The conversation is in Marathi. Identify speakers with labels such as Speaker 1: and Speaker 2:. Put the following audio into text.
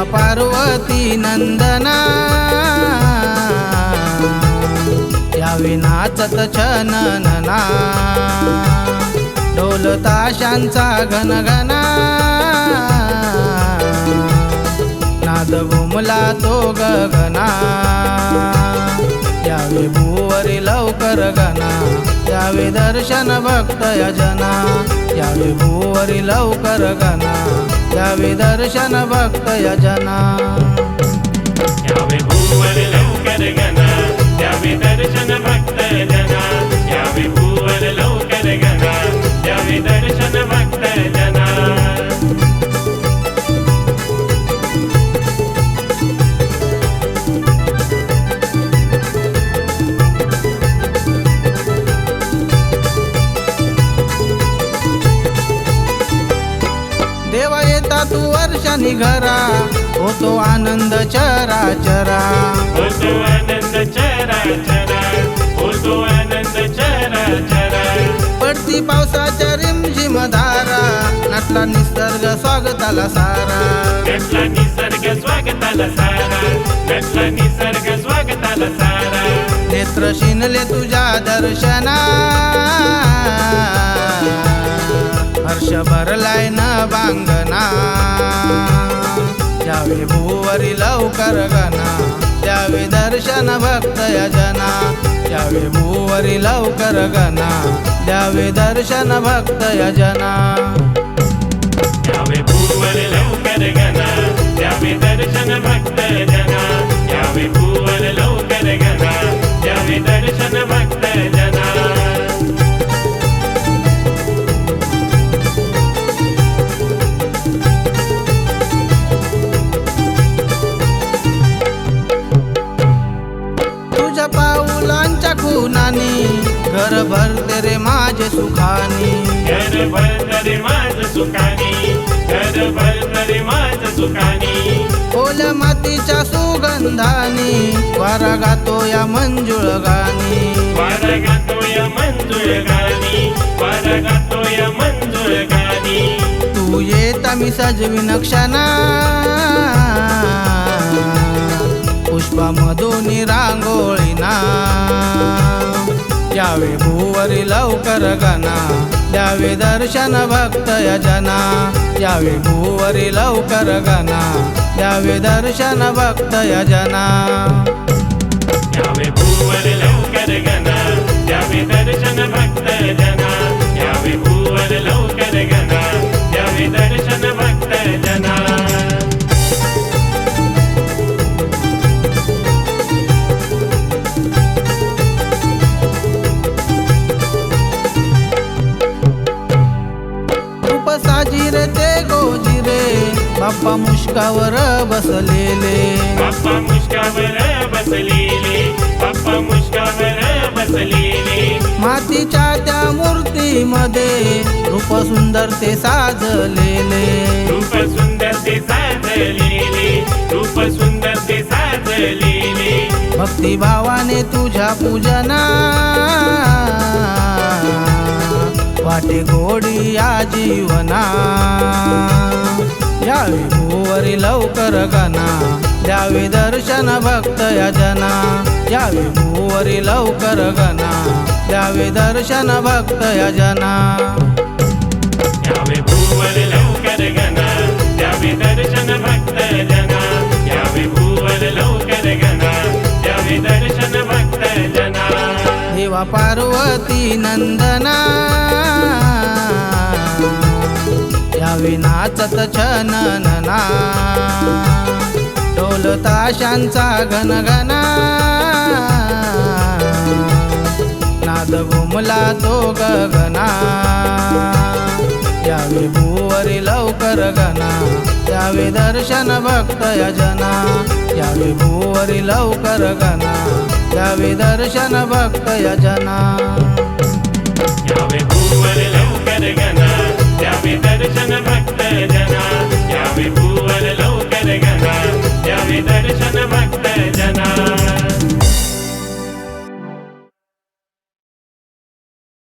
Speaker 1: देवा पार्वती नंदना यावे नाचत छननना ढोल ताशांचा घनघना नाद घुमला तो गगना यावे भुवरी लवकर गना यावे दर्शन भक्त यजना यावे भुवरी लवकर गना यावे दर्शन भक्त यजना
Speaker 2: यावे भुवर लवकर गना यावे दर्शन भक्त जना यावे भुवर लवकर गना यावे दर्शन भक्त जना
Speaker 1: देवा येता तू वर्षानी घरा होतो आनंद चराचरा
Speaker 2: होतो आनंद चरा चरा होतो आनंद चरा चरा
Speaker 1: पडती पावसाच्या रिमझिम धारा नटला निसर्ग स्वागताला सारा
Speaker 2: नटला निसर्ग स्वागताला सारा नटला निसर्ग स्वागताला सारा
Speaker 1: नेत्र शिनले तुझ्या दर्शना हर्ष भरलाय न बांगना यावे भुवरी लवकर गना यावे दर्शन भक्त यजना यावे भुवरी लवकर गना यावे दर्शन भक्त यजना
Speaker 2: यावे भुवर लवकर गना यावे दर्शन भक्त जना यावे भुवर लवकर गना यावे दर्शन भक्त जना
Speaker 1: तुझ्या पाऊलांच्या खुनानी घर भरते रे माझे सुखानी
Speaker 2: घर भरत रे माझ सुखानी घर भरत रे माझ सुखानी
Speaker 1: ओल मातीच्या सुगंधानी वारा गातो या मंजुळ गाणी
Speaker 2: वारा गातो या मंजुळ गाणी वारा गातो या मंजुळ गाणी
Speaker 1: तू येता मी सजवी नक्षना पुष्पामधून रांगोळीना यावे भुवरी लवकर गना यावे दर्शन भक्त यजना यावे भुवरी लवकर गना यावे दर्शन भक्त यजना
Speaker 2: यावे भुवर लवकर गना यावे दर्शन भक्त जना यावे भुवर लवकर गना यावे दर्शन भक्त जना
Speaker 1: साजिरे ते गोजिरे बाप्पा मुष्कावर बसलेले
Speaker 2: बाप्पा मुष्कावर बसलेले बाप्पा मुष्कावर बसलेले
Speaker 1: मातीच्या त्या मूर्तीमध्ये रूप सुंदर ते साजलेले
Speaker 2: रूप सुंदर ते साजलेले रूप सुंदर ते साजलेले
Speaker 1: भक्तिभावाने तुझ्या पूजना वाटे गोडी या जीवना यावे भुवरी लवकर गना द्यावे दर्शन भक्त यजना यावे भुवरी लवकर गना द्यावे दर्शन भक्त यजना
Speaker 2: यावे भुवर लवकर गना यावे दर्शन भक्त जना यावे भुवर लवकर गना यावे दर्शन भक्त जना
Speaker 1: देवा पार्वती नंदना यावे नाचत छननना ढोल ताशांचा घनघना नाद घुमला तो गगना यावे भुवरी लवकर गना यावे दर्शन भक्त यजना यावे भुवरी लवकर गना यावे दर्शन भक्त यजना।